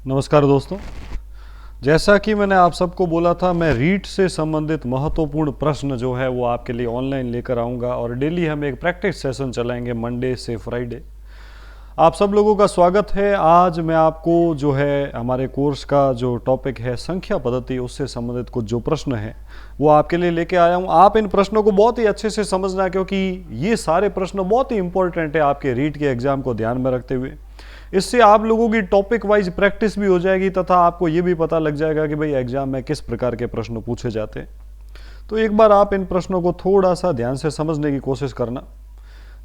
नमस्कार दोस्तों। जैसा कि मैंने आप सबको बोला था, मैं रीट से संबंधित महत्वपूर्ण प्रश्न जो है वो आपके लिए ऑनलाइन लेकर आऊँगा और डेली हम एक प्रैक्टिस सेशन चलाएंगे मंडे से फ्राइडे। आप सब लोगों का स्वागत है। आज मैं आपको जो है हमारे कोर्स का जो टॉपिक है संख्या पद्धति, उससे संबंधित कुछ जो प्रश्न हैं वो आपके लिए लेके आया हूँ। आप इन प्रश्नों को बहुत ही अच्छे से समझना, क्योंकि ये सारे प्रश्न बहुत ही इंपॉर्टेंट है आपके रीट के एग्जाम को ध्यान में रखते हुए। इससे आप लोगों की टॉपिक वाइज प्रैक्टिस भी हो जाएगी तथा आपको ये भी पता लग जाएगा कि भाई एग्जाम में किस प्रकार के प्रश्न पूछे जाते हैं। तो एक बार आप इन प्रश्नों को थोड़ा सा ध्यान से समझने की कोशिश करना।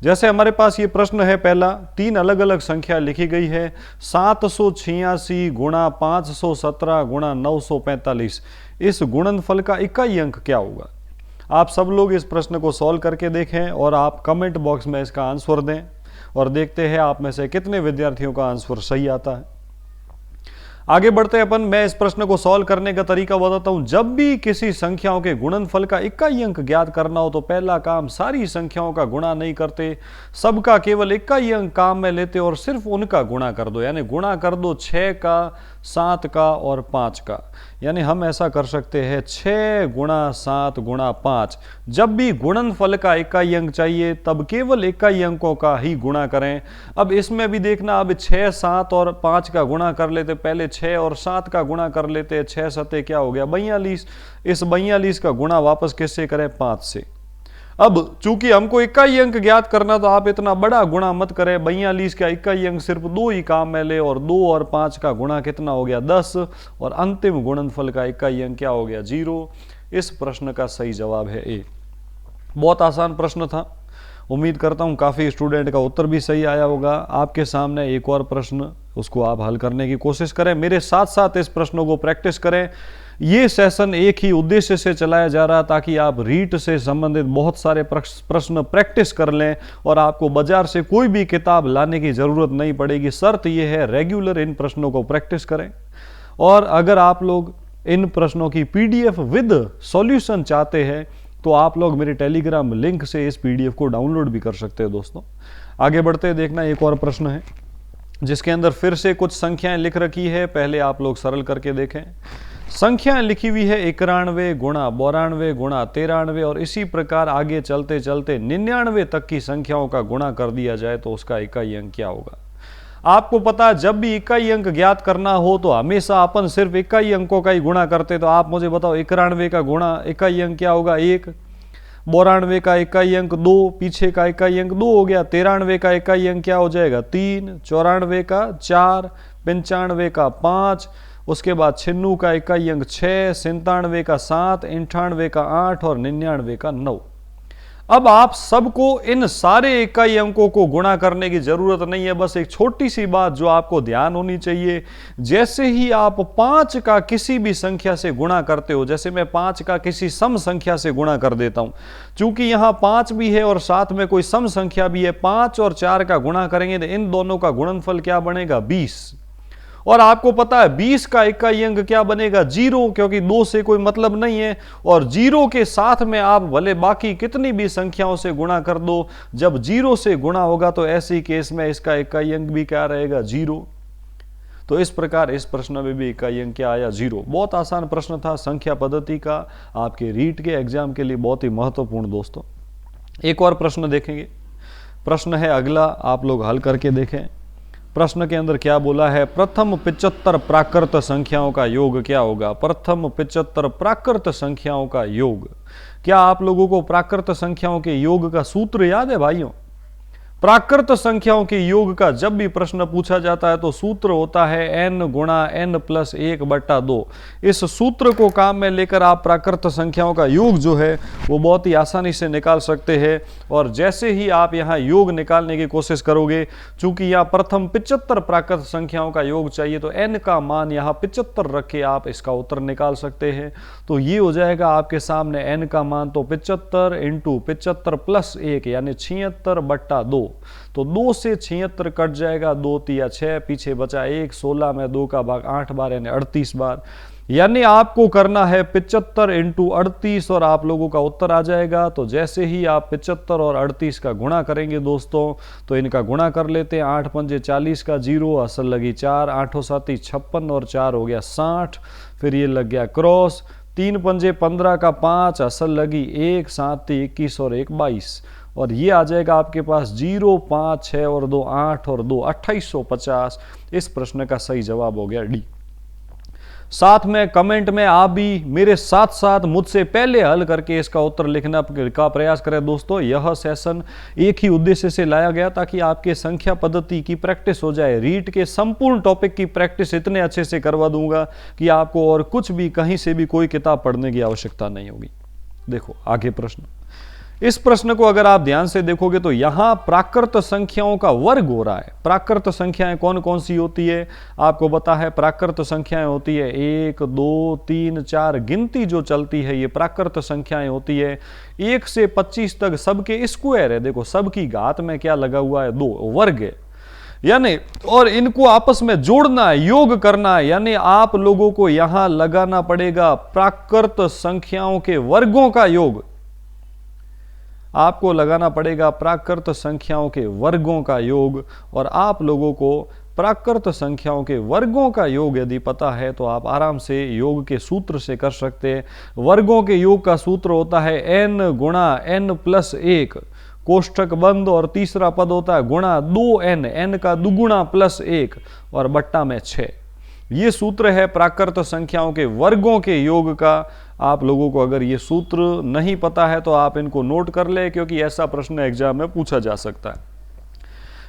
जैसे हमारे पास ये प्रश्न है पहला, 3 अलग अलग संख्या लिखी गई है 786 गुणा 517 गुणा 945। इस गुणनफल का इकाई अंक क्या होगा? आप सब लोग इस प्रश्न को सॉल्व करके देखें और आप कमेंट बॉक्स में इसका आंसर दें और देखते हैं आप में से कितने विद्यार्थियों का आंसर सही आता है। आगे बढ़ते हैं अपन। मैं इस प्रश्न को सॉल्व करने का तरीका बताता हूं। जब भी किसी संख्याओं के गुणनफल का इकाई अंक ज्ञात करना हो तो पहला काम, सारी संख्याओं का गुणा नहीं करते, सबका केवल इकाई अंक काम में लेते और सिर्फ उनका गुणा कर दो। यानी गुणा कर दो 6 का, 7 का और 5 का। यानी हम ऐसा कर सकते हैं 6 गुणा 7 गुणा 5। जब भी गुणनफल का इकाई अंक चाहिए तब केवल इकाई अंकों का ही गुणा करें। अब इसमें भी देखना, अब 6, 7 और 5 का गुणा कर लेते, पहले 6 और 7 का गुणा कर लेते। 6 सते क्या हो गया? 42। इस 42 का गुणा वापस किससे करें? 5 से। अब चूंकि हमको इकाई अंक ज्ञात करना, तो आप इतना बड़ा गुणा मत करें। 42 का इकाई अंक सिर्फ 2 ही काम में ले और 2 और 5 का गुणा कितना हो गया? 10। और अंतिम गुणनफल का इकाई अंक क्या हो गया? 0। इस प्रश्न का सही जवाब है ए। बहुत आसान प्रश्न था। उम्मीद करता हूं काफ़ी स्टूडेंट का उत्तर भी सही आया होगा। आपके सामने एक और प्रश्न, उसको आप हल करने की कोशिश करें। मेरे साथ साथ इस प्रश्नों को प्रैक्टिस करें। ये सेशन एक ही उद्देश्य से चलाया जा रहा है ताकि आप रीट से संबंधित बहुत सारे प्रश्न प्रैक्टिस कर लें और आपको बाजार से कोई भी किताब लाने की ज़रूरत नहीं पड़ेगी। शर्त यह है रेगुलर इन प्रश्नों को प्रैक्टिस करें। और अगर आप लोग इन प्रश्नों की PDF विद सॉल्यूशन चाहते हैं तो आप लोग मेरे टेलीग्राम लिंक से इस PDF को डाउनलोड भी कर सकते हैं। दोस्तों आगे बढ़ते देखना, एक और प्रश्न है जिसके अंदर फिर से कुछ संख्याएं लिख रखी है। पहले आप लोग सरल करके देखें। संख्याएं लिखी हुई है 91 गुणा 92 गुणा 93 और इसी प्रकार आगे चलते चलते 99 तक की संख्याओं का गुणा कर दिया जाए तो उसका इकाई अंक क्या होगा? आपको पता है जब भी इकाई अंक ज्ञात करना हो तो हमेशा अपन सिर्फ इकाई अंकों का ही गुणा करते। तो आप मुझे बताओ 91 का गुणा इकाई अंक क्या होगा? 1। 92 का इकाई अंक 2, पीछे का इकाई अंक 2 हो गया। 93 का इकाई अंक क्या हो जाएगा? 3। 94 का 4, 95 का 5, उसके बाद 96 का इकाई अंक 6, 97 का 7, 98 का 8 और 99 का 9। अब आप सबको इन सारे इकाई अंकों को गुणा करने की जरूरत नहीं है। बस एक छोटी सी बात जो आपको ध्यान होनी चाहिए, जैसे ही आप 5 का किसी भी संख्या से गुणा करते हो, जैसे मैं 5 का किसी सम संख्या से गुणा कर देता हूं, चूंकि यहां 5 भी है और साथ में कोई सम संख्या भी है, 5 और 4 का गुणा करेंगे तो इन दोनों का गुणनफल क्या बनेगा? 20। और आपको पता है 20 का इकाई अंक क्या बनेगा? 0, क्योंकि 2 से कोई मतलब नहीं है। और 0 के साथ में आप भले बाकी कितनी भी संख्याओं से गुणा कर दो, जब 0 से गुणा होगा तो ऐसी केस में इसका इकाई अंक भी क्या रहेगा? 0। तो इस प्रकार इस प्रश्न में भी इकाई अंक क्या आया? 0। बहुत आसान प्रश्न था संख्या पद्धति का, आपके रीट के एग्जाम के लिए बहुत ही महत्वपूर्ण। दोस्तों एक और प्रश्न देखेंगे। प्रश्न है अगला, आप लोग हल करके देखें। प्रश्न के अंदर क्या बोला है? प्रथम 75 प्राकृत संख्याओं का योग क्या होगा? प्रथम 75 प्राकृत संख्याओं का योग। क्या आप लोगों को प्राकृत संख्याओं के योग का सूत्र याद है भाइयों? प्राकृत संख्याओं के योग का जब भी प्रश्न पूछा जाता है तो सूत्र होता है n गुणा n प्लस 1/2। इस सूत्र को काम में लेकर आप प्राकृत संख्याओं का योग जो है वो बहुत ही आसानी से निकाल सकते हैं। और जैसे ही आप यहाँ योग निकालने की कोशिश करोगे, चूंकि यहाँ प्रथम 75 प्राकृत संख्याओं का योग चाहिए तो n का मान यहाँ 75 रख के आप इसका उत्तर निकाल सकते हैं। तो ये हो जाएगा आपके सामने n का मान तो 75 × 75 + 1 यानी 76/2। तो 2 से 76 कट जाएगा, 2 तिया 6, पीछे बचा 1, 16 में 2 का भाग 8 बार यानी 38 बार। यानी आपको करना है 75 इंटू 38 और आप लोगों का उत्तर आ जाएगा। तो जैसे ही आप 75 और 38 का गुणा करेंगे दोस्तों, तो इनका गुणा कर लेते हैं। 8 पंजे 40 का 0, असल लगी 4, 8 साती 56 और 4 हो गया 60, फिर ये लग गया क्रॉस, 3 पंजे 15 का 5, असल लगी 1, 7 21 और 1 22, और ये आ जाएगा आपके पास 0, 5, 6 और 2 8 और 2 2850। इस प्रश्न का सही जवाब हो गया डी। साथ में कमेंट में आप भी मेरे साथ साथ मुझसे पहले हल करके इसका उत्तर लिखना का प्रयास करें दोस्तों। यह सेशन एक ही उद्देश्य से लाया गया ताकि आपके संख्या पद्धति की प्रैक्टिस हो जाए। रीट के संपूर्ण टॉपिक की प्रैक्टिस इतने अच्छे से करवा दूंगा कि आपको और कुछ भी कहीं से भी कोई किताब पढ़ने की आवश्यकता नहीं होगी। देखो आगे प्रश्न। इस प्रश्न को अगर आप ध्यान से देखोगे तो यहां प्राकृत संख्याओं का वर्ग हो रहा है। प्राकृत संख्याएं कौन कौन सी होती है आपको पता है। प्राकृत संख्याएं होती है 1, 2, 3, 4, गिनती जो चलती है ये प्राकृत संख्याएं होती है। 1 से 25 तक सबके स्क्वायर है। देखो सबकी घात में क्या लगा हुआ है, 2 वर्ग है यानी, और इनको आपस में जोड़ना है, योग करना है। यानी आप लोगों को यहां लगाना पड़ेगा प्राकृत संख्याओं के वर्गों का योग। आपको लगाना पड़ेगा प्राकृत संख्याओं के वर्गों का योग, और आप लोगों को प्राकृत संख्याओं के वर्गों का योग यदि पता है तो आप आराम से योग के सूत्र से कर सकते हैं। वर्गों के योग का सूत्र होता है n गुणा n प्लस 1 कोष्ठक बंद, और तीसरा पद होता है गुणा 2n, n का दुगुणा प्लस 1 और बट्टा में 6। ये सूत्र है प्राकृत संख्याओं के वर्गों के योग का। आप लोगों को अगर ये सूत्र नहीं पता है तो आप इनको नोट कर ले, क्योंकि ऐसा प्रश्न एग्जाम में पूछा जा सकता है।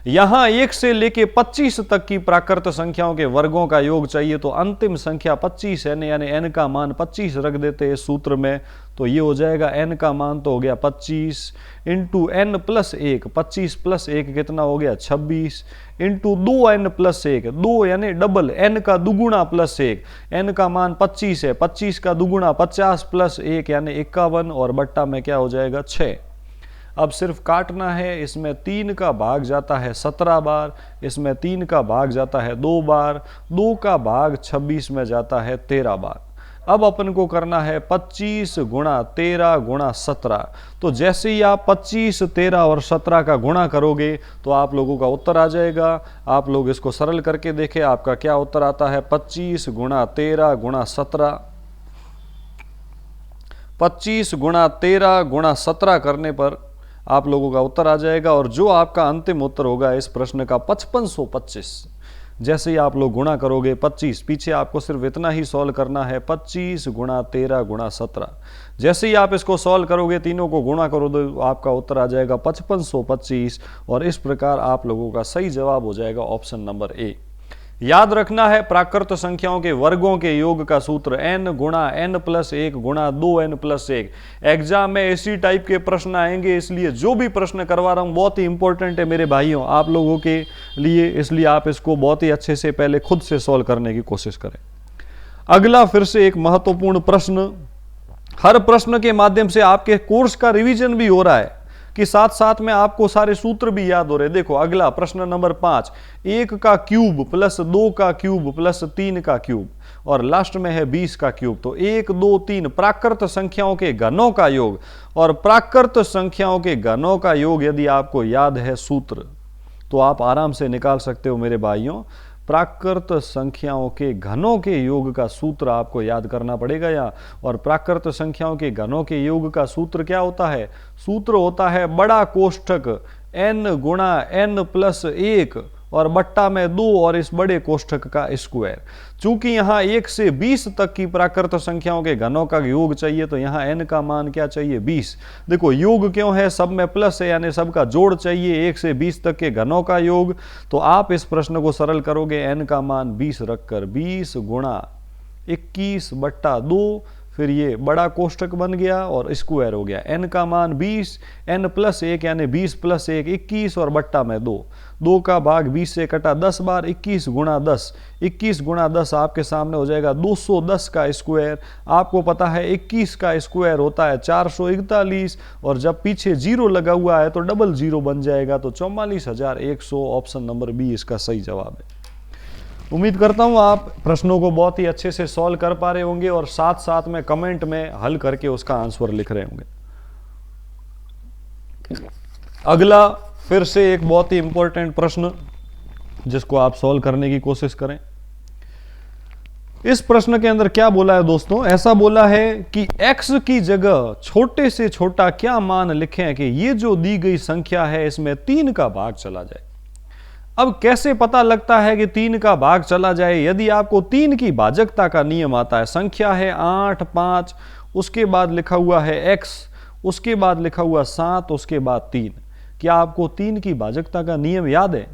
यहां 1 से लेके 25 तक की प्राकृत संख्याओं के वर्गों का योग चाहिए, तो अंतिम संख्या 25 है, यानी n का मान 25 रख देते हैं सूत्र में, तो ये हो जाएगा n का मान तो हो गया 25 इंटू n प्लस 1, 25 प्लस 1 कितना हो गया 26 इंटू 2n प्लस 1, 2 यानी डबल n का दुगुणा प्लस 1, n का मान 25 है, 25 का दुगुणा 50 प्लस 1 यानी 51, और बट्टा में क्या हो जाएगा 6। अब सिर्फ काटना है। इसमें 3 का भाग जाता है 17 बार, इसमें 3 का भाग जाता है 2 बार, 2 का भाग 26 में जाता है 13 बार। अब अपन को करना है 25 गुणा 13 गुणा 17। तो जैसे ही आप 25, 13 और 17 का गुणा करोगे तो आप लोगों का उत्तर आ जाएगा। आप लोग इसको सरल करके देखें आपका क्या उत्तर आता है। 25 गुणा 13 गुणा 17, 25 गुणा 13 गुणा 17 करने पर आप लोगों का उत्तर आ जाएगा, और जो आपका अंतिम उत्तर होगा इस प्रश्न का 5525। जैसे ही आप लोग गुणा करोगे 25, पीछे आपको सिर्फ इतना ही सॉल्व करना है 25 गुणा 13 गुणा 17। जैसे ही आप इसको सॉल्व करोगे, तीनों को गुणा करो तो आपका उत्तर आ जाएगा 5525, और इस प्रकार आप लोगों का सही जवाब हो जाएगा ऑप्शन नंबर ए। याद रखना है प्राकृत संख्याओं के वर्गों के योग का सूत्र n गुणा n प्लस 1 गुणा 2n प्लस 1। एग्जाम में इसी टाइप के प्रश्न आएंगे, इसलिए जो भी प्रश्न करवा रहा हूं बहुत ही इंपॉर्टेंट है मेरे भाइयों आप लोगों के लिए, इसलिए आप इसको बहुत ही अच्छे से पहले खुद से सॉल्व करने की कोशिश करें। अगला फिर से एक महत्वपूर्ण प्रश्न। हर प्रश्न के माध्यम से आपके कोर्स का रिवीजन भी हो रहा है कि साथ साथ में आपको सारे सूत्र भी याद हो रहे। देखो अगला प्रश्न नंबर 5, 1 का क्यूब प्लस 2 का क्यूब प्लस 3 का क्यूब, और लास्ट में है 20 का क्यूब। तो 1, 2, 3 प्राकृत संख्याओं के घनों का योग, और प्राकृत संख्याओं के घनों का योग यदि आपको याद है सूत्र तो आप आराम से निकाल सकते हो मेरे भाइयों। प्राकृत संख्याओं के घनों के योग का सूत्र आपको याद करना पड़ेगा यहाँ। और प्राकृत संख्याओं के घनों के योग का सूत्र क्या होता है? सूत्र होता है बड़ा कोष्ठक n गुणा n प्लस 1 और बट्टा में 2 और इस बड़े कोष्ठक का स्क्वायर। चूंकि यहाँ 1 से 20 तक की प्राकृत संख्याओं के घनों का योग चाहिए, तो यहाँ n का मान क्या चाहिए? 20। देखो योग क्यों है? सब में प्लस है, यानी सबका जोड़ चाहिए। 1 से 20 तक के घनों का योग। तो आप इस प्रश्न को सरल करोगे n का मान 20 रखकर, 20 गुणा 21 बट्टा 2, फिर ये बड़ा कोष्टक बन गया और स्क्वायर हो गया। n का मान 20, n प्लस 1 यानी 20 प्लस 1 21 और बट्टा में 2, 2 का भाग 20 से कटा 10 बार, 21 गुणा 10, 21 गुणा 10 आपके सामने हो जाएगा 210 का स्क्वायर। आपको पता है 21 का स्क्वायर होता है 441 और जब पीछे जीरो लगा हुआ है तो डबल जीरो बन जाएगा, तो 44,100 ऑप्शन नंबर बी इसका सही जवाब है। उम्मीद करता हूं आप प्रश्नों को बहुत ही अच्छे से सॉल्व कर पा रहे होंगे और साथ साथ में कमेंट में हल करके उसका आंसर लिख रहे होंगे। अगला फिर से एक बहुत ही इंपॉर्टेंट प्रश्न जिसको आप सॉल्व करने की कोशिश करें। इस प्रश्न के अंदर क्या बोला है दोस्तों, ऐसा बोला है कि x की जगह छोटे से छोटा क्या मान लिखें कि ये जो दी गई संख्या है इसमें 3 का भाग चला जाए। अब कैसे पता लगता है कि 3 का भाग चला जाए? यदि आपको 3 की भाजकता का नियम आता है, संख्या है 8, 5, उसके बाद लिखा हुआ है x, उसके बाद लिखा हुआ 7, उसके बाद 3। क्या आपको 3 की भाजकता का नियम याद है?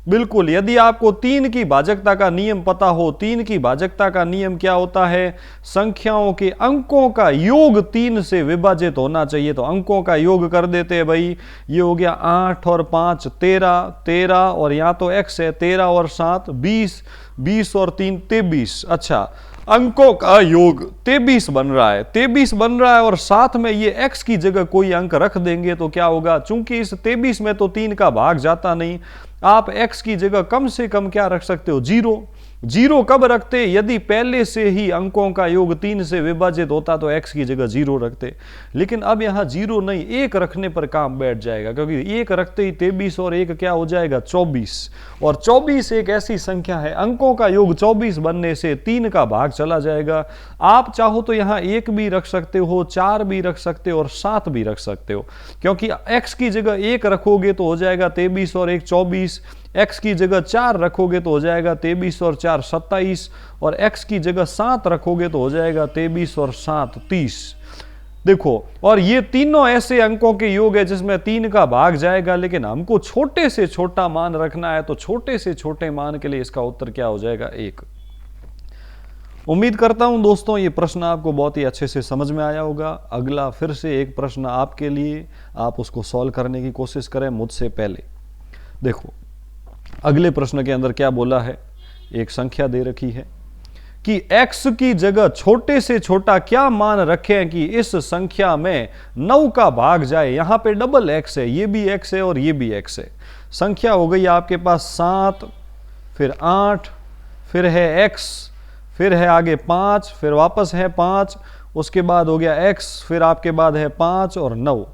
बिल्कुल। यदि आपको 3 की भाजकता का नियम पता हो, 3 की भाजकता का नियम क्या होता है? संख्याओं के अंकों का योग 3 से विभाजित होना चाहिए। तो अंकों का योग कर देते हैं भाई। ये हो गया 8 और 5 13, 13 और यहाँ तो x है, 13 और 7 20, 20 और 3 23। अच्छा, अंकों का योग 23 बन रहा है, 23 बन रहा है और साथ में ये x की जगह कोई अंक रख देंगे तो क्या होगा? चूंकि इस 23 में तो 3 का भाग जाता नहीं, आप x की जगह कम से कम क्या रख सकते हो? 0। 0 कब रखते? यदि पहले से ही अंकों का योग 3 से विभाजित होता तो x की जगह 0 रखते। लेकिन अब यहां 0 नहीं, 1 रखने पर काम बैठ जाएगा, क्योंकि 1 रखते ही 23 और 1 क्या हो जाएगा? 24। और 24 एक ऐसी संख्या है, अंकों का योग 24 बनने से 3 का भाग चला जाएगा। आप चाहो तो यहां 1 भी रख सकते हो, 4 भी रख सकते हो और 7 भी रख सकते हो, क्योंकि x की जगह 1 रखोगे तो हो जाएगा 23 और 1 24, x की जगह 4 रखोगे तो हो जाएगा 23 और 4 27, और x की जगह 7 रखोगे तो हो जाएगा 23 और 7 30। देखो, और ये तीनों ऐसे अंकों के योग है जिसमें 3 का भाग जाएगा, लेकिन हमको छोटे से छोटा मान रखना है, तो छोटे से छोटे मान के लिए इसका उत्तर क्या हो जाएगा? 1। उम्मीद करता हूं दोस्तों ये प्रश्न आपको बहुत ही अच्छे से समझ में आया होगा। अगला फिर से एक प्रश्न आपके लिए, आप उसको सॉल्व करने की कोशिश करें मुझसे पहले। देखो, अगले प्रश्न के अंदर क्या बोला है, एक संख्या दे रखी है कि x की जगह छोटे से छोटा क्या मान रखें कि इस संख्या में 9 का भाग जाए। यहां पे डबल x है, ये भी x है और ये भी x है। संख्या हो गई आपके पास 7, फिर 8, फिर है x, फिर है आगे 5, फिर वापस है 5, उसके बाद हो गया x, फिर आपके बाद है 5 और 9।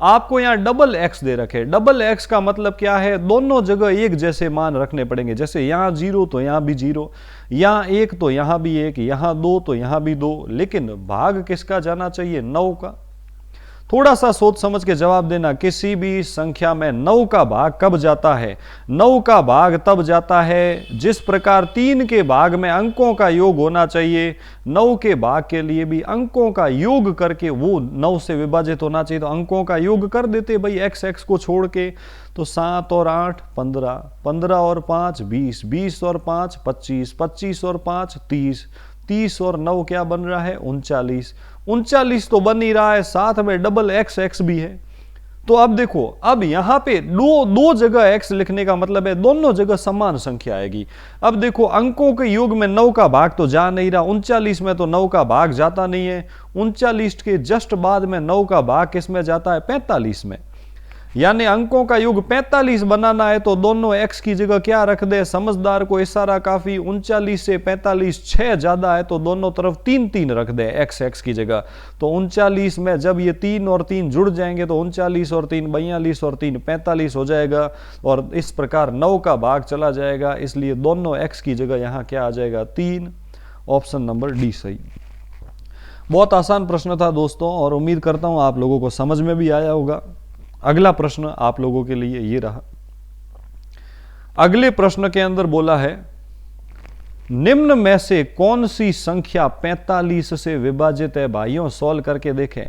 आपको यहां डबल x दे रखे। डबल x का मतलब क्या है? दोनों जगह एक जैसे मान रखने पड़ेंगे। जैसे यहां 0 तो यहां भी 0, यहां 1 तो यहां भी 1, यहां 2 तो यहां भी 2। लेकिन भाग किसका जाना चाहिए? 9 का। थोड़ा सा सोच समझ के जवाब देना। किसी भी संख्या में 9 का भाग कब जाता है? 9 का भाग तब जाता है जिस प्रकार 3 के भाग में अंकों का योग होना चाहिए, 9 के भाग के लिए भी अंकों का योग करके वो 9 से विभाजित होना चाहिए। तो अंकों का योग कर देते भाई x को छोड़ के। तो 7 और 8 15, 15 और 5 20, 20 और 5 25, 25 और 5 30, 30 और 9 क्या बन रहा है? 39। 39 तो बन ही रहा है, साथ में डबल x भी है। तो अब देखो, अब यहां पे दो जगह x लिखने का मतलब है दोनों जगह समान संख्या आएगी। अब देखो, अंकों के योग में 9 का भाग तो जा नहीं रहा, 39 में तो 9 का भाग जाता नहीं है। 39 के जस्ट बाद में 9 का भाग किस में जाता है? 45 में। यानी अंकों का योग 45 बनाना है तो दोनों x की जगह क्या रख दे? समझदार को इशारा काफी। 39 से 45 6 ज्यादा है तो दोनों तरफ 3 3 रख दे x की जगह। तो 39 में जब ये 3 और 3 जुड़ जाएंगे तो 39 और 3 42 और 3 45 हो जाएगा, और इस प्रकार 9 का भाग चला जाएगा। इसलिए दोनों x की जगह यहां क्या आ जाएगा? 3। ऑप्शन नंबर डी सही। बहुत आसान प्रश्न था दोस्तों, और उम्मीद करता हूं आप लोगों को समझ में भी आया होगा। अगला प्रश्न आप लोगों के लिए ये रहा। अगले प्रश्न के अंदर बोला है, निम्न में से कौन सी संख्या 45 से विभाजित है? भाइयों सॉल्व करके देखें।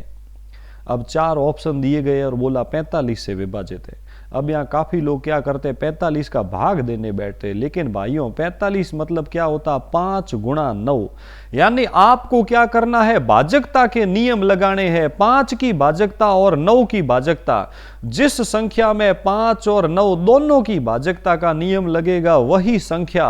अब 4 ऑप्शन दिए गए और बोला 45 से विभाजित है। अब यहाँ काफ़ी लोग क्या करते, 45 का भाग देने बैठते, लेकिन भाइयों 45 मतलब क्या होता, 5 गुणा 9। यानी आपको क्या करना है, भाजकता के नियम लगाने हैं, 5 की भाजकता और 9 की भाजकता। जिस संख्या में 5 और 9 दोनों की भाजकता का नियम लगेगा वही संख्या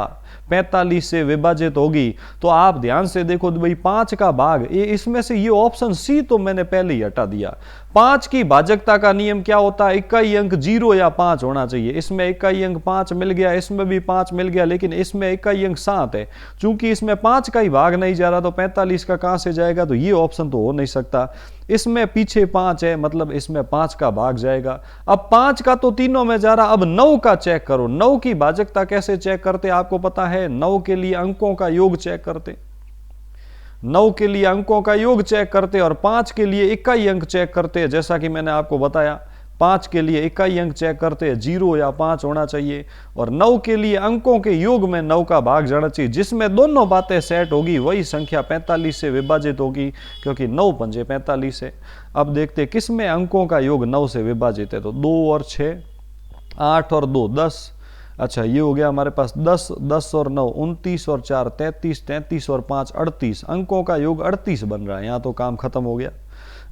45 से विभाजित होगी। तो आप ध्यान से देखो भाई, 5 का भाग, ये इसमें से ये ऑप्शन सी तो मैंने पहले ही हटा दिया। 5 की भाजकता का नियम क्या होता है, इकाई अंक 0 या 5 होना चाहिए। इसमें इकाई अंक 5 मिल गया, इसमें भी 5 मिल गया, लेकिन इसमें इकाई अंक 7 है। चूंकि इसमें 5 का ही भाग नहीं जा रहा तो 45 का कहां से जाएगा, तो ये ऑप्शन तो हो नहीं सकता। इसमें पीछे 5 है, मतलब इसमें 5 का भाग जाएगा। अब 5 का तो तीनों में जा रहा, अब 9 का चेक करो। 9 की भाजकता कैसे चेक करते, आपको पता है, 9 के लिए अंकों का योग चेक करते, 9 के लिए अंकों का योग चेक करते, और 5 के लिए इकाई अंक चेक करते। जैसा कि मैंने आपको बताया, 5 के लिए इकाई अंक चेक करते हैं, 0 या 5 होना चाहिए, और 9 के लिए अंकों के योग में 9 का भाग जाना चाहिए। जिसमें दोनों बातें सेट होगी वही संख्या 45 से विभाजित होगी, क्योंकि 9 पंजे 45 है। अब देखते किस में अंकों का योग 9 से विभाजित है, तो 2 और 6, 8 और 2 10। अच्छा, ये हो गया हमारे पास 10, 10 और 9 29 और 4 33, 33 और 5 38। अंकों का योग 38 बन रहा है। यहाँ तो काम खत्म हो गया,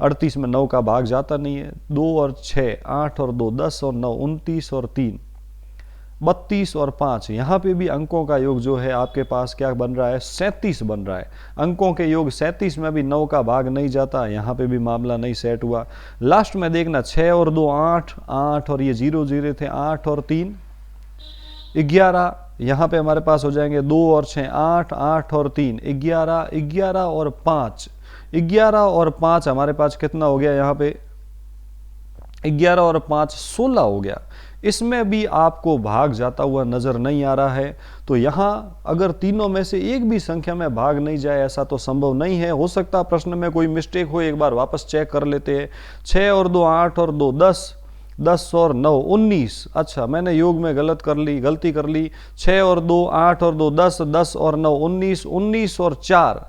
38 में 9 का भाग जाता नहीं है। 2 और 6, 8 और 2 10 और 9 29 और 3 32 और 5। यहाँ पे भी अंकों का योग जो है आपके पास क्या बन रहा है, 37 बन रहा है। अंकों के योग 37 में भी 9 का भाग नहीं जाता, यहाँ पे भी मामला नहीं सेट हुआ। लास्ट में देखना, 6 और 2 8, 8 और ये 0 0 थे, 8 और 3 11। यहाँ पे हमारे पास हो जाएंगे 2 और 6 8, 8 और 3 11, 11 और 5, 11 और 5 हमारे पास कितना हो गया, यहाँ पे 11 और 5 16 हो गया। इसमें भी आपको भाग जाता हुआ नजर नहीं आ रहा है। तो यहाँ अगर तीनों में से एक भी संख्या में भाग नहीं जाए, ऐसा तो संभव नहीं है। हो सकता प्रश्न में कोई मिस्टेक हो, एक बार वापस चेक कर लेते हैं। 6 और 2 8 और 2 10, 10 और 9 19। अच्छा, मैंने योग में गलती कर ली। 6 और 2 8 और 2 10, 10 और 9 19, 19 और 4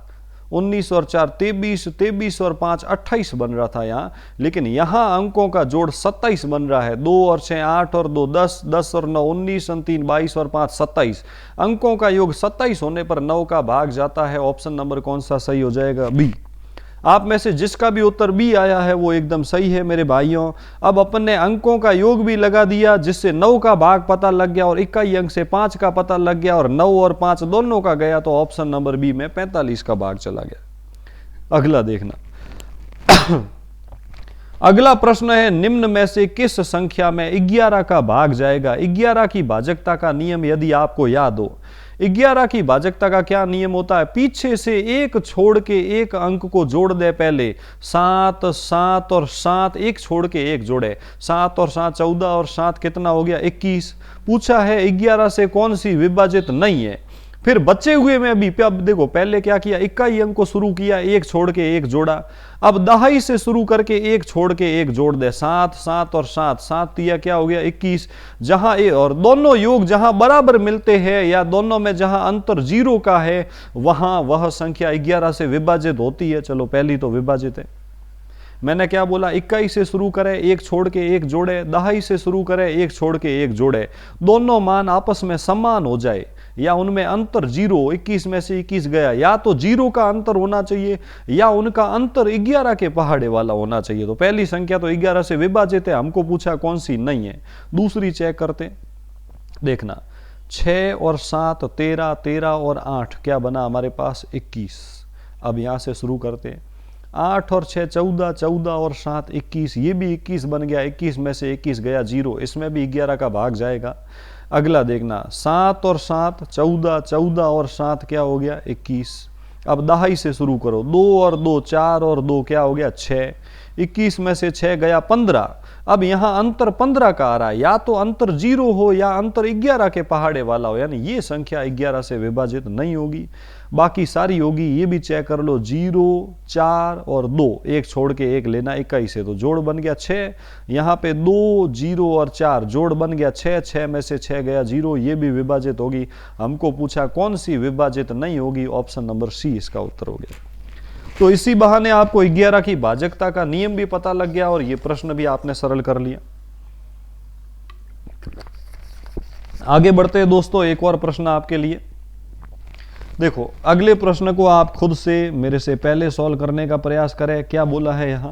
19 और 4 23, 23 और 5 28 बन रहा था यहाँ, लेकिन यहाँ अंकों का जोड़ 27 बन रहा है। 2 और 6 8 और 2 10, 10 और 9 19 और 3 22 और 5 27। अंकों का योग 27 होने पर 9 का भाग जाता है। ऑप्शन नंबर कौन सा सही हो जाएगा, बी। आप में से जिसका भी उत्तर बी आया है वो एकदम सही है मेरे भाइयों। अब अपन ने अंकों का योग भी लगा दिया, जिससे 9 का भाग पता लग गया, और इकाई अंक से 5 का पता लग गया, और 9 और 5 दोनों का गया, तो ऑप्शन नंबर बी में 45 का भाग चला गया। अगला देखना। अगला प्रश्न है, निम्न में से किस संख्या में 11 का भाग जाएगा। 11 की भाजकता का नियम यदि आपको याद हो, 11 की भाजकता का क्या नियम होता है, पीछे से एक छोड़ के एक अंक को जोड़ दे पहले। 7 7 और 7, एक छोड़ के एक जोड़े, 7 और 7 14 और 7 कितना हो गया, 21। पूछा है 11 से कौन सी विभाजित नहीं है। फिर बचे हुए में भी अब देखो, पहले क्या किया, इकाई अंक को शुरू किया, एक छोड़ के एक जोड़ा। अब दहाई से शुरू करके एक छोड़ के एक जोड़ दे, 7 7 और 7 7 दिया, क्या हो गया 21। जहां ए और दोनों योग जहां बराबर मिलते हैं, या दोनों में जहां अंतर 0 का है, वहां वह संख्या 11 से विभाजित होती है। चलो, पहली तो विभाजित है। मैंने क्या बोला, इकाई से शुरू करे, एक छोड़ के एक जोड़े, दहाई से शुरू करे, एक छोड़ के एक जोड़े। दोनों मान आपस में समान हो जाए, या उनमें अंतर 0, 21 में से 21 गया, या तो 0 का अंतर होना चाहिए, या उनका अंतर 11 के पहाड़े वाला होना चाहिए। तो पहली संख्या तो 11 से विभाजित है, हमको पूछा कौन सी नहीं है। दूसरी चेक करते, देखना 6 और 7 13, 13 और 8 क्या बना हमारे पास 21। अब यहां से शुरू करते, 8 और 6 14, 14 और 7 21, ये भी 21 बन गया, 21 में से 21 गया 0, इसमें भी 11 का भाग जाएगा। अगला देखना, 7 और 7 14, 14 और 7 क्या हो गया 21। अब दहाई से शुरू करो, 2 और 2 4 और 2 क्या हो गया 6, 21 में से 6 गया 15। अब यहां अंतर 15 का आ रहा है, या तो अंतर 0 हो या अंतर 11 के पहाड़े वाला हो, यानी ये संख्या 11 से विभाजित नहीं होगी। बाकी सारी होगी, ये भी चेक कर लो, 0 4 और 2, एक छोड़ के एक लेना, 21 से तो जोड़ बन गया 6। यहाँ पे 2 0 और 4 जोड़ बन गया 6, 6 में से 6 गया 0, ये भी विभाजित होगी। हमको पूछा कौन सी विभाजित नहीं होगी, ऑप्शन नंबर सी इसका उत्तर हो गया। तो इसी बहाने आपको 11 की भाजकता का नियम भी पता लग गया, और ये प्रश्न भी आपने सरल कर लिया। आगे बढ़ते हैं दोस्तों, एक और प्रश्न आपके लिए। देखो, अगले प्रश्न को आप खुद से मेरे से पहले सॉल्व करने का प्रयास करें। क्या बोला है यहां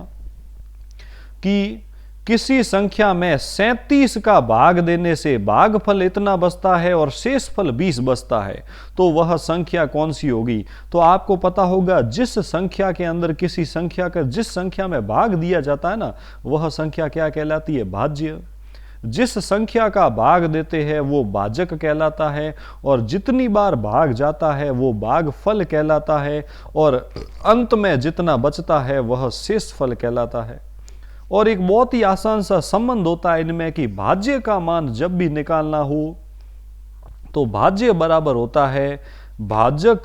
कि किसी संख्या में 37 का भाग देने से भागफल इतना बचता है और शेषफल 20 बचता है, तो वह संख्या कौन सी होगी? तो आपको पता होगा, जिस संख्या के अंदर किसी संख्या का जिस संख्या में भाग दिया जाता है ना, वह संख्या क्या कहलाती है? भाज्य। जिस संख्या का भाग देते हैं वो भाजक कहलाता है, और जितनी बार भाग जाता है वो भागफल कहलाता है, और अंत में जितना बचता है वह शेषफल कहलाता है। और एक बहुत ही आसान सा संबंध होता है इनमें कि भाज्य का मान जब भी निकालना हो तो भाज्य बराबर होता है भाजक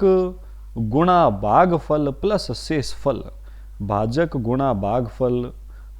गुणा भागफल प्लस शेषफल। भाजक गुणा भागफल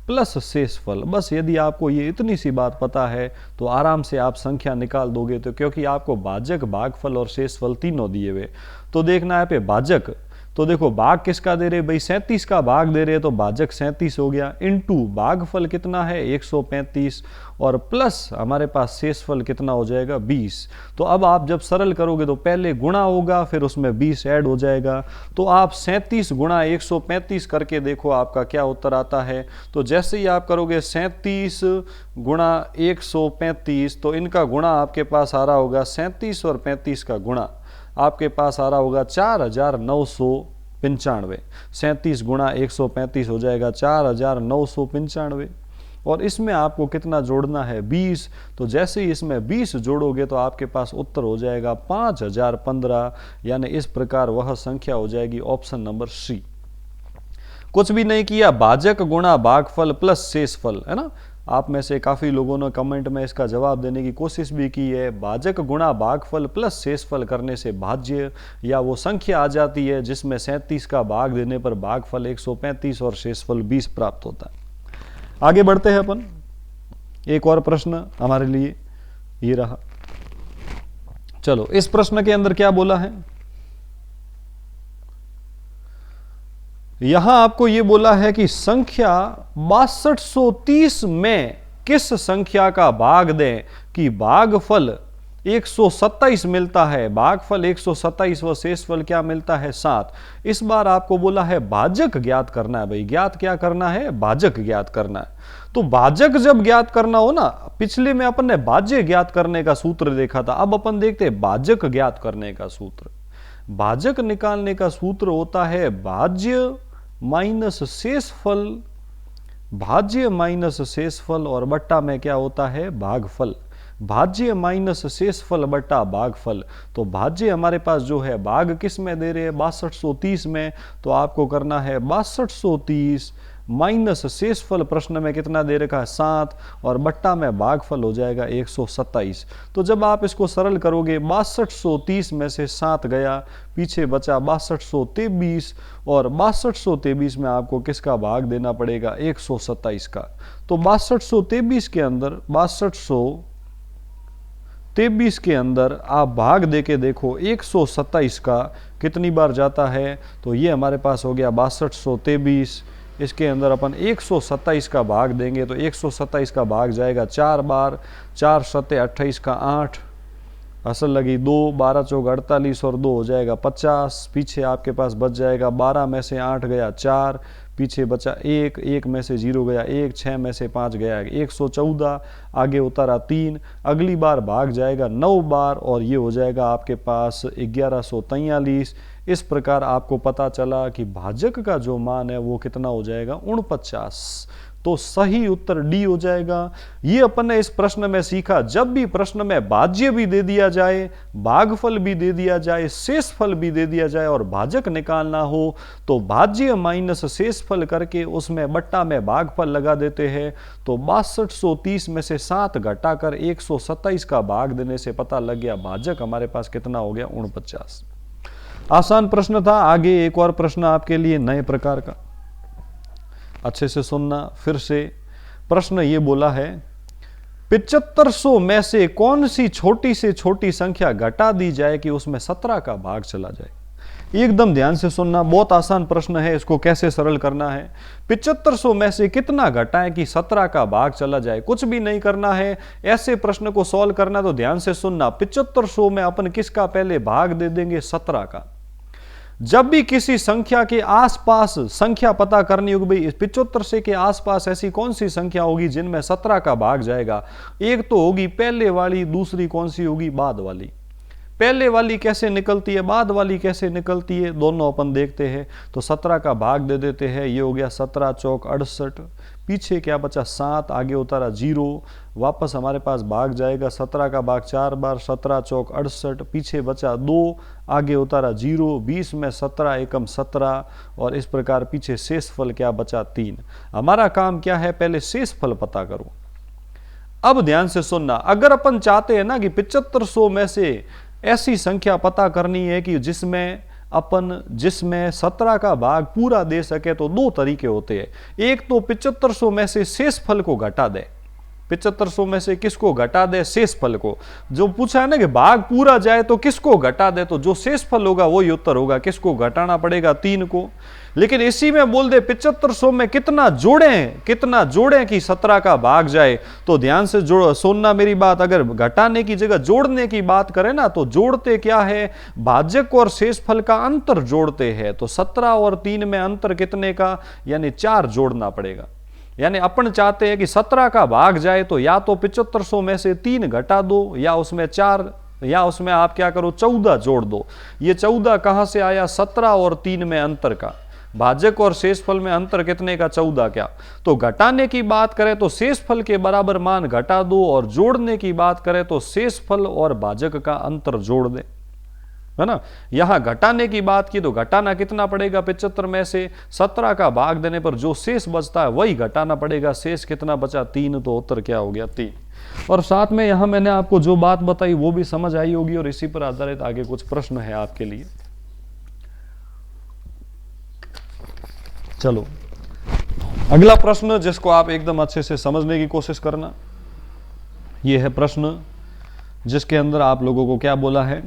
प्लस शेषफल। बस यदि आपको ये इतनी सी बात पता है तो आराम से आप संख्या निकाल दोगे। तो क्योंकि आपको भाजक, भागफल और शेषफल तीनों दिए हुए, तो देखना है पे भाजक। तो देखो, भाग किसका दे रहे भाई? 37 का भाग दे रहे, तो भाजक 37 हो गया, इनटू भागफल कितना है? 135, और प्लस हमारे पास शेषफल कितना हो जाएगा? 20। तो अब आप जब सरल करोगे तो पहले गुणा होगा, फिर उसमें 20 ऐड हो जाएगा। तो आप 37 गुणा 135 करके देखो आपका क्या उत्तर आता है। तो जैसे ही आप करोगे 37 गुणा 135, तो इनका गुणा आपके पास आ रहा होगा 37 और 35 का गुणा आपके पास आ रहा होगा 4995। 37 गुणा 135 हो जाएगा 4995, और इसमें आपको कितना जोड़ना है? 20। तो जैसे ही इसमें 20 जोड़ोगे तो आपके पास उत्तर हो जाएगा 5015, यानी इस प्रकार वह संख्या हो जाएगी ऑप्शन नंबर सी। कुछ भी नहीं किया, भाजक गुणा भागफल प्लस शेषफल, है ना। आप में से काफ़ी लोगों ने कमेंट में इसका जवाब देने की कोशिश भी की है। भाजक गुणा भागफल प्लस शेषफल करने से भाज्य या वो संख्या आ जाती है जिसमें 37 का भाग देने पर भागफल 135 और शेषफल 20 प्राप्त होता है। आगे बढ़ते हैं अपन। एक और प्रश्न हमारे लिए ये रहा। चलो, इस प्रश्न के अंदर क्या बोला है? यहां आपको यह बोला है कि संख्या 6230 में किस संख्या का भाग दें कि भागफल 127 मिलता है। भागफल 127 व शेषफल क्या मिलता है? 7। इस बार आपको बोला है भाजक ज्ञात करना है। भाई ज्ञात क्या करना है? भाजक ज्ञात करना है। तो भाजक जब ज्ञात करना हो ना, पिछले में अपन ने भाज्य ज्ञात करने का सूत्र देखा था, अब अपन देखते हैं भाजक ज्ञात करने का सूत्र। भाजक निकालने का सूत्र होता है भाज्य माइनस शेषफल, भाज्य माइनस शेषफल, और बट्टा में क्या होता है? भागफल। भाज्य माइनस शेषफल बट्टा भागफल। तो भाज्य हमारे पास जो है, भाग किस में दे रहे हैं? 6230 में। तो आपको करना है 6230 माइनस शेषफल, प्रश्न में कितना दे रखा है? 7, और बट्टा में भागफल हो जाएगा 127। तो जब आप इसको सरल करोगे, 6230 में से 7 गया, पीछे बचा 6223, और 6223 में आपको किसका भाग देना पड़ेगा? 127 का। तो 6223 के अंदर 6223 के अंदर आप भाग देके देखो 127 का कितनी बार जाता है। तो ये हमारे पास हो गया 6223। इसके अंदर अपन 127 का भाग देंगे तो 127 का भाग जाएगा 4 बार। 4 सत्ते 28 का 8, असल लगी 2, 12 चौक 48, और 2 हो जाएगा 50। पीछे आपके पास बच जाएगा 12 में से 8 गया 4, पीछे बचा 1, 1 में से 0 गया 1, 6 में से 5 गया 114, आगे उतारा 3। अगली बार भाग जाएगा 9 बार, और ये हो जाएगा आपके पास 1143। इस प्रकार आपको पता चला कि भाजक का जो मान है वो कितना हो जाएगा? 49। तो सही उत्तर डी हो जाएगा। ये अपन ने इस प्रश्न में सीखा, जब भी प्रश्न में भाज्य भी दे दिया जाए, भागफल भी दे दिया जाए, शेषफल भी दे दिया जाए, और भाजक निकालना हो तो भाज्य माइनस शेषफल करके उसमें बट्टा में भागफल लगा देते हैं। तो 6230 में से 7 घटाकर 127 का भाग देने से पता लग गया भाजक हमारे पास कितना हो गया? 49। आसान प्रश्न था। आगे एक और प्रश्न आपके लिए नए प्रकार का, अच्छे से सुनना फिर से। प्रश्न ये बोला है, 7500 में से कौन सी छोटी से छोटी संख्या घटा दी जाए कि उसमें 17 का भाग चला जाए। एकदम ध्यान से सुनना, बहुत आसान प्रश्न है, इसको कैसे सरल करना है। 7500 में से कितना घटाएं कि 17 का भाग चला जाए। कुछ भी नहीं करना है, ऐसे प्रश्न को सॉल्व करना तो ध्यान से सुनना। 7500 में अपन किसका पहले भाग दे देंगे, 17 का। जब भी किसी संख्या के आसपास संख्या पता करनी होगी, भाई 75 के आसपास ऐसी कौन सी संख्या होगी जिनमें 17 का भाग जाएगा। एक तो होगी पहले वाली, दूसरी कौन सी होगी, बाद वाली। पहले वाली कैसे निकलती है, बाद वाली कैसे निकलती है, दोनों अपन देखते हैं। तो 17 का भाग दे देते हैं, ये हो गया 17 चौक 68, पीछे क्या बचा 7, आगे उतारा 0, वापस हमारे पास भाग जाएगा 17 का भाग 4 बार, 17 चौक 68, पीछे बचा 2, आगे उतारा 0, 20 में 17 एकम 17, और इस प्रकार पीछे शेषफल क्या बचा 3। हमारा काम क्या है, पहले शेषफल पता करो। अब ध्यान से सुनना, अगर अपन चाहते हैं ना कि 7500 में से ऐसी संख्या पता करनी है कि जिसमें 17 का भाग पूरा दे सके, तो दो तरीके होते हैं। एक तो 7500 में से शेषफल को घटा दे। 7500 में से किसको घटा दे, शेषफल को। जो पूछा है ना कि भाग पूरा जाए तो किसको घटा दे, तो जो शेषफल होगा वही उत्तर होगा। किसको घटाना पड़ेगा, 3 को। लेकिन इसी में बोल दे 7500 में कितना जोड़ें कि 17 का भाग जाए, तो ध्यान से सुनना मेरी बात। अगर घटाने की जगह जोड़ने की बात करें ना, तो जोड़ते क्या है, भाजक और शेषफल का अंतर जोड़ते हैं। तो 17 और 3 में अंतर कितने का, यानी 4 जोड़ना पड़ेगा। यानी अपन चाहते हैं कि 17 का भाग जाए, तो या तो 7500 में से 3 घटा दो, या उसमें 4, या उसमें आप क्या करो, 14 जोड़ दो। ये 14 कहां से आया, 17 और 3 में अंतर का। भाजक और शेषफल में अंतर कितने का, 14 क्या। तो घटाने की बात करें तो शेषफल के बराबर मान घटा दो, और जोड़ने की बात करें तो शेषफल और भाजक का अंतर जोड़ दे, है ना। यहां घटाने की बात की तो घटाना कितना पड़ेगा, 75 में से 17 का भाग देने पर जो शेष बचता है वही घटाना पड़ेगा। शेष कितना बचा, 3, तो उत्तर क्या हो गया, 3। और साथ में यहां मैंने आपको जो बात बताई वो भी समझ आई होगी, और इसी पर आधारित आगे कुछ प्रश्न है आपके लिए। चलो अगला प्रश्न, जिसको आप एकदम अच्छे से समझने की कोशिश करना। यह है प्रश्न जिसके अंदर आप लोगों को क्या बोला है,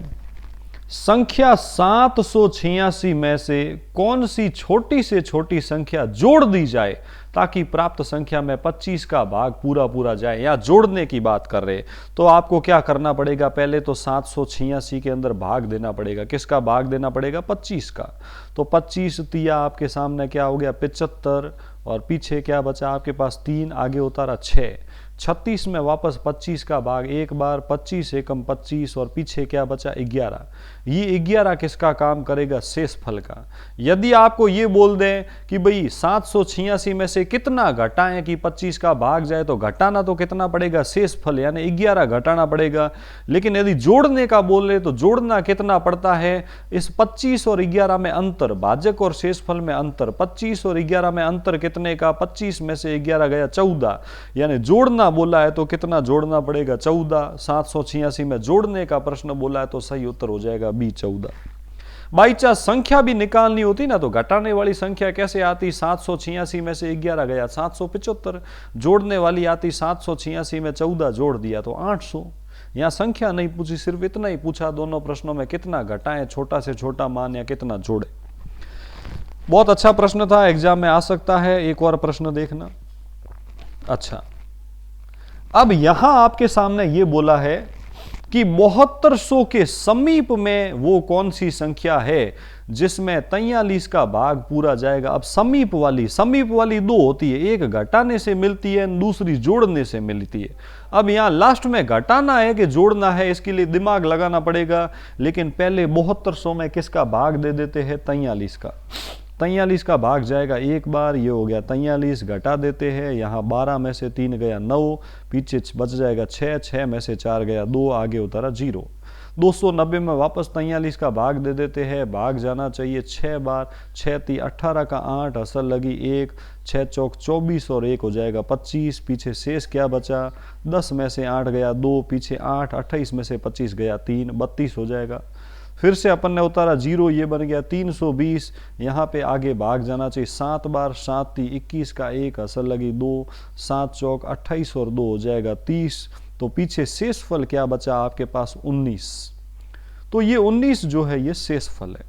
संख्या 786 में से कौन सी छोटी से छोटी संख्या जोड़ दी जाए ताकि प्राप्त संख्या में 25 का भाग पूरा जाए। या जोड़ने की बात कर रहे, तो आपको क्या करना पड़ेगा, पहले तो 786 के अंदर भाग देना पड़ेगा। किसका भाग देना पड़ेगा, 25 का। तो 25 तिया आपके सामने क्या हो गया, 75, और पीछे क्या बचा आपके पास 3, आगे उतारा 6, 36 में वापस 25 का भाग एक बार, 25 एकम 25, और पीछे क्या बचा 11। ये 11 किसका काम करेगा, शेषफल का। यदि आपको ये बोल दें कि भाई 786 में से कितना घटाएं कि 25 का भाग जाए, तो घटाना तो कितना पड़ेगा, शेषफल यानी 11 घटाना पड़ेगा। लेकिन यदि जोड़ने का बोल रहे तो जोड़ना कितना पड़ता है, इस 25 और 11 में अंतर, भाजक और शेषफल में अंतर, 25 और 11 में अंतर कितने का, 25 में से 11 गया 14, यानी जोड़ना बोला है तो कितना जोड़ना पड़ेगा, 14। 786 में जोड़ने का प्रश्न बोला है तो सही उत्तर हो जाएगा बी, 14। बाई चांस संख्या भी निकालनी होती ना, तो घटाने वाली संख्या कैसे आती, 786 में से 11 गया 775, जोड़ने वाली आती 786 में 14 जोड़ दिया तो 800। यहां संख्या नहीं पूछी, सिर्फ इतना ही पूछा दोनों प्रश्नों में, कितना घटाएं, छोटा से छोटा मान या कितना जोड़े। बहुत अच्छा प्रश्न था, एग्जाम में आ सकता है। एक और प्रश्न देखना। अच्छा, अब यहां आपके सामने ये बोला है कि 7200 के समीप में वो कौन सी संख्या है जिसमें 43 का भाग पूरा जाएगा। अब समीप वाली दो होती है, एक घटाने से मिलती है, दूसरी जोड़ने से मिलती है। अब यहां लास्ट में घटाना है कि जोड़ना है, इसके लिए दिमाग लगाना पड़ेगा। लेकिन पहले 7200 में किसका भाग दे देते हैं, 43 का। 43 का भाग जाएगा एक बार, ये हो गया 43, घटा देते हैं। यहाँ 12 में से 3 गया 9, पीछे बच जाएगा 6, 6 में से 4 गया 2, आगे उतारा 0। 290 में वापस 43 का भाग दे देते हैं, भाग जाना चाहिए 6 बार, 6 × 18 का 8, असल लगी 1, 6 चौक 24 और 1 हो जाएगा 25, पीछे शेष क्या बचा, 10 में से 8 गया 2, पीछे 8, 28 में से 25 गया 3, 32 हो जाएगा। फिर से अपन ने उतारा 0, ये बन गया 320। यहाँ पे आगे भाग जाना चाहिए 7 बार, 7 × 21 का 1, असल लगी 2, 7 चौक 28 और 2 हो जाएगा 30। तो पीछे शेषफल क्या बचा आपके पास, 19। तो ये 19 जो है ये शेषफल है।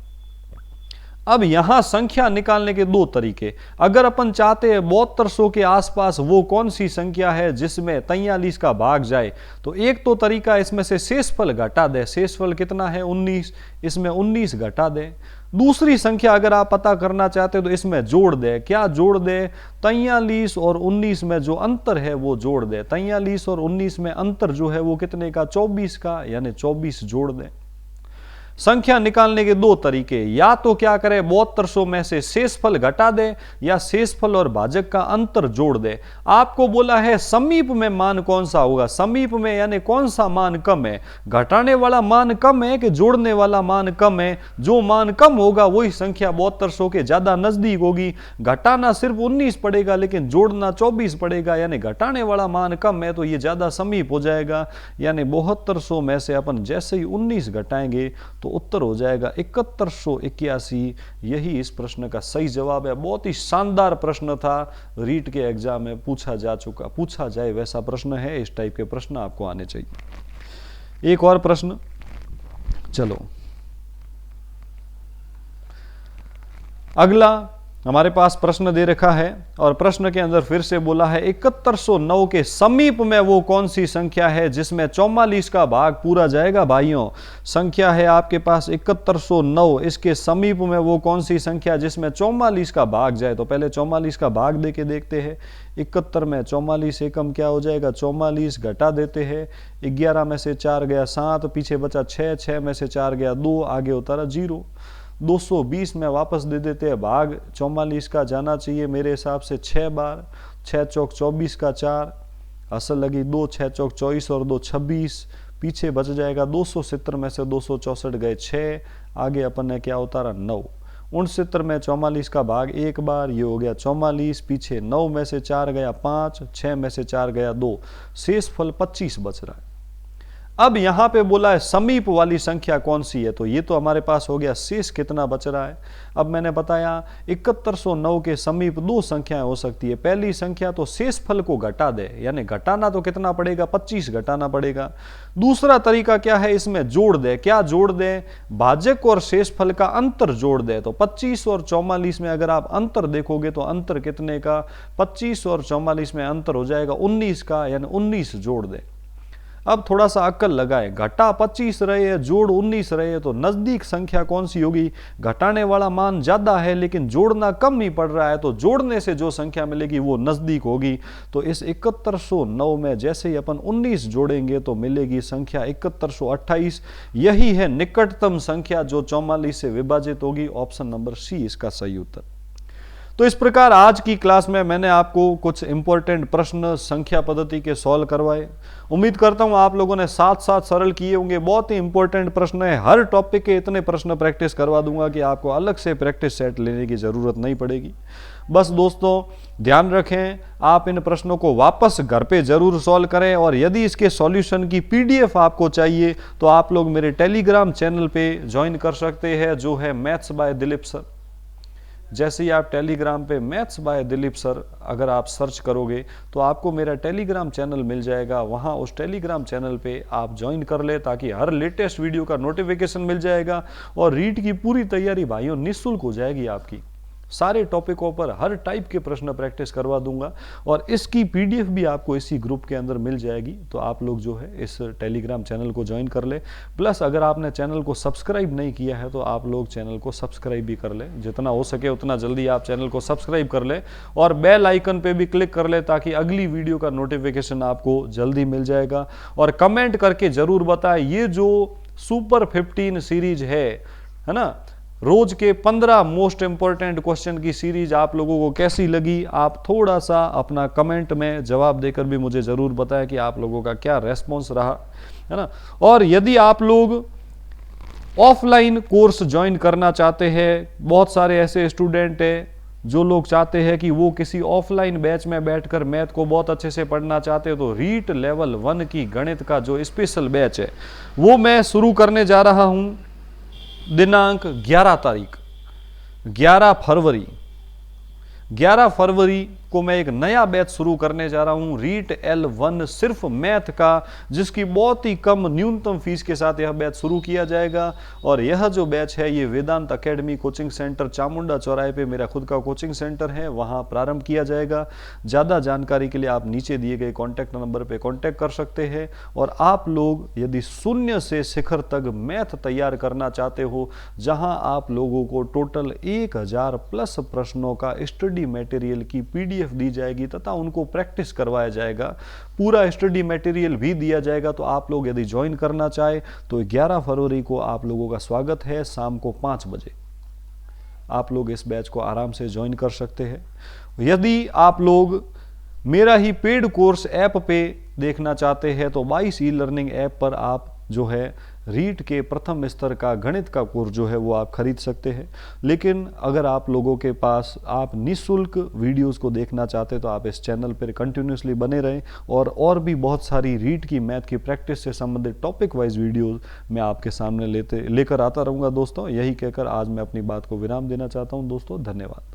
अब यहां संख्या निकालने के दो तरीके। अगर अपन चाहते हैं 7200 के आसपास वो कौन सी संख्या है जिसमें 43 का भाग जाए, तो एक तो तरीका इसमें से शेषफल घटा दे। शेषफल कितना है 19, इसमें 19 घटा दे। दूसरी संख्या अगर आप पता करना चाहते हो तो इसमें जोड़ दे। क्या जोड़ दे? 43 और 19 में जो अंतर है वो जोड़ दे। 43 और 19 में अंतर जो है वो कितने का? 24 का, यानी 24 जोड़ दे। संख्या निकालने के दो तरीके, या तो क्या करें 7200 में से शेषफल घटा दे या शेषफल और भाजक का अंतर जोड़ दे। आपको बोला है समीप में मान कौन सा होगा, समीप में यानी कौन सा मान कम है? घटाने वाला मान कम है कि जोड़ने वाला मान कम है? जो मान कम होगा वही संख्या 7200 के ज्यादा नजदीक होगी। घटाना सिर्फ 19 पड़ेगा लेकिन जोड़ना 24 पड़ेगा, यानी घटाने वाला मान कम है तो ये ज्यादा समीप हो जाएगा। यानी 7200 में से अपन जैसे ही 19 घटाएंगे तो उत्तर हो जाएगा 7181। यही इस प्रश्न का सही जवाब है। बहुत ही शानदार प्रश्न था, रीट के एग्जाम में पूछा जाए वैसा प्रश्न है। इस टाइप के प्रश्न आपको आने चाहिए। एक और प्रश्न, चलो अगला हमारे पास प्रश्न दे रखा है और प्रश्न के अंदर फिर से बोला है 7109 के समीप में वो कौन सी संख्या है जिसमें 44 का भाग पूरा जाएगा। भाइयों संख्या है आपके पास 7109, इसके समीप में वो कौन सी संख्या जिसमें 44 का भाग जाए। तो पहले 44 का भाग देके देखते हैं। 71 में 44 एकम क्या हो जाएगा? 44 घटा देते हैं। 11 में से 4 गया 7, पीछे बचा 6, 6 में से 4 गया 2, आगे उतारा 0। 220 में वापस दे देते हैं। भाग 44 का जाना चाहिए मेरे हिसाब से 6 बार। 6 चौक 24 का 4, असल लगी 2, 6 चौक 24 और 2 26, पीछे बच जाएगा 270 में से 264 गए 6, आगे अपन ने क्या उतारा 9। 69 में 44 का भाग एक बार, ये हो गया 44, पीछे 9 में से 4 गया 5, 6 में से 4 गया 2, शेषफल 25 बच रहा है। अब यहां पे बोला है समीप वाली संख्या कौन सी है, तो ये तो हमारे पास हो गया शेष कितना बच रहा है। अब मैंने बताया 7109 के समीप दो संख्याएं हो सकती है। पहली संख्या तो शेषफल को घटा दे, यानी घटाना तो कितना पड़ेगा? 25 घटाना पड़ेगा। दूसरा तरीका क्या है? इसमें जोड़ दे। क्या जोड़ दे? भाजक और शेषफल का अंतर जोड़ दे। तो 25 और 44 में अगर आप अंतर देखोगे तो अंतर कितने का? 25 और 44 में अंतर हो जाएगा 19 का, यानी 19 जोड़ दे। अब थोड़ा सा अक्ल लगाए, घटा 25 रहे, जोड़ 19 रहे, तो नजदीक संख्या कौन सी होगी? घटाने वाला मान ज्यादा है लेकिन जोड़ना कम नहीं पड़ रहा है, तो जोड़ने से जो संख्या मिलेगी वो नजदीक होगी। तो इस 7109 में जैसे ही अपन 19 जोड़ेंगे तो मिलेगी संख्या 7128। यही है निकटतम संख्या जो 44 से विभाजित होगी। ऑप्शन नंबर सी इसका सही उत्तर। तो इस प्रकार आज की क्लास में मैंने आपको कुछ इंपॉर्टेंट प्रश्न संख्या पद्धति के सॉल्व करवाए। उम्मीद करता हूं आप लोगों ने साथ साथ सरल किए होंगे। बहुत ही इंपॉर्टेंट प्रश्न है, हर टॉपिक के इतने प्रश्न प्रैक्टिस करवा दूंगा कि आपको अलग से प्रैक्टिस सेट लेने की जरूरत नहीं पड़ेगी। बस दोस्तों ध्यान रखें, आप इन प्रश्नों को वापस घर पे जरूर सॉल्व करें, और यदि इसके सॉल्यूशन की पीडीएफ आपको चाहिए तो आप लोग मेरे टेलीग्राम चैनल पे ज्वाइन कर सकते हैं, जो है मैथ्स बाय दिलीप सर। जैसे ही आप टेलीग्राम पे मैथ्स बाय दिलीप सर अगर आप सर्च करोगे तो आपको मेरा टेलीग्राम चैनल मिल जाएगा। वहाँ उस टेलीग्राम चैनल पे आप ज्वाइन कर ले ताकि हर लेटेस्ट वीडियो का नोटिफिकेशन मिल जाएगा, और रीट की पूरी तैयारी भाइयों निःशुल्क हो जाएगी आपकी। सारे टॉपिकों पर हर टाइप के प्रश्न प्रैक्टिस करवा दूंगा, और इसकी पीडीएफ भी आपको इसी ग्रुप के अंदर मिल जाएगी। तो आप लोग जो है इस टेलीग्राम चैनल को ज्वाइन कर ले। प्लस अगर आपने चैनल को सब्सक्राइब नहीं किया है तो आप लोग चैनल को सब्सक्राइब भी कर ले, जितना हो सके उतना जल्दी आप चैनल को सब्सक्राइब कर ले, और बेल आइकन पे भी क्लिक कर ले ताकि अगली वीडियो का नोटिफिकेशन आपको जल्दी मिल जाएगा। और कमेंट करके जरूर बताएं ये जो सुपर 15 सीरीज है ना, रोज के 15 मोस्ट इंपॉर्टेंट क्वेश्चन की सीरीज आप लोगों को कैसी लगी। आप थोड़ा सा अपना कमेंट में जवाब देकर भी मुझे जरूर बताएं कि आप लोगों का क्या रेस्पॉन्स रहा, है ना। और यदि आप लोग ऑफलाइन कोर्स ज्वाइन करना चाहते हैं, बहुत सारे ऐसे स्टूडेंट हैं जो लोग चाहते हैं कि वो किसी ऑफलाइन बैच में बैठकर मैथ को बहुत अच्छे से पढ़ना चाहते हैं, तो रीट लेवल 1 की गणित का जो स्पेशल बैच है वो मैं शुरू करने जा रहा हूं। दिनांक 11 तारीख 11 फरवरी को मैं एक नया बैच शुरू करने जा रहा हूं, रीट L1 सिर्फ मैथ का, जिसकी बहुत ही कम न्यूनतम फीस के साथ यह बैच शुरू किया जाएगा। और यह जो बैच है ये वेदांत एकेडमी कोचिंग सेंटर चामुंडा चौराहे पे मेरा खुद का कोचिंग सेंटर है, वहां प्रारंभ किया जाएगा। ज़्यादा जानकारी के लिए आप नीचे दिए गए कॉन्टैक्ट नंबर पे कॉन्टैक्ट कर सकते हैं। और आप लोग यदि शून्य से शिखर तक मैथ तैयार करना चाहते हो, जहां आप लोगों को टोटल 1000 प्लस प्रश्नों का स्टडी मटेरियल की PDF दी जाएगी तथा उनको प्रैक्टिस करवाया जाएगा, पूरा स्टडी मटेरियल भी दिया जाएगा। तो आप लोग यदि ज्वाइन करना चाहे तो 11 फरवरी को आप लोगों का स्वागत है, शाम को 5 बजे आप लोग इस बैच को आराम से ज्वाइन कर सकते हैं। यदि आप लोग मेरा ही पेड कोर्स ऐप पे देखना चाहते हैं तो 22 ई-लर्निंग ऐप पर आप जो है रीट के प्रथम स्तर का गणित का कोर्स जो है वो आप खरीद सकते हैं। लेकिन अगर आप लोगों के पास आप निःशुल्क वीडियोस को देखना चाहते हैं तो आप इस चैनल पर कंटिन्यूसली बने रहें, और भी बहुत सारी रीट की मैथ की प्रैक्टिस से संबंधित टॉपिक वाइज वीडियोस मैं आपके सामने लेकर आता रहूँगा। दोस्तों, यही कहकर आज मैं अपनी बात को विराम देना चाहता हूँ। दोस्तों, धन्यवाद।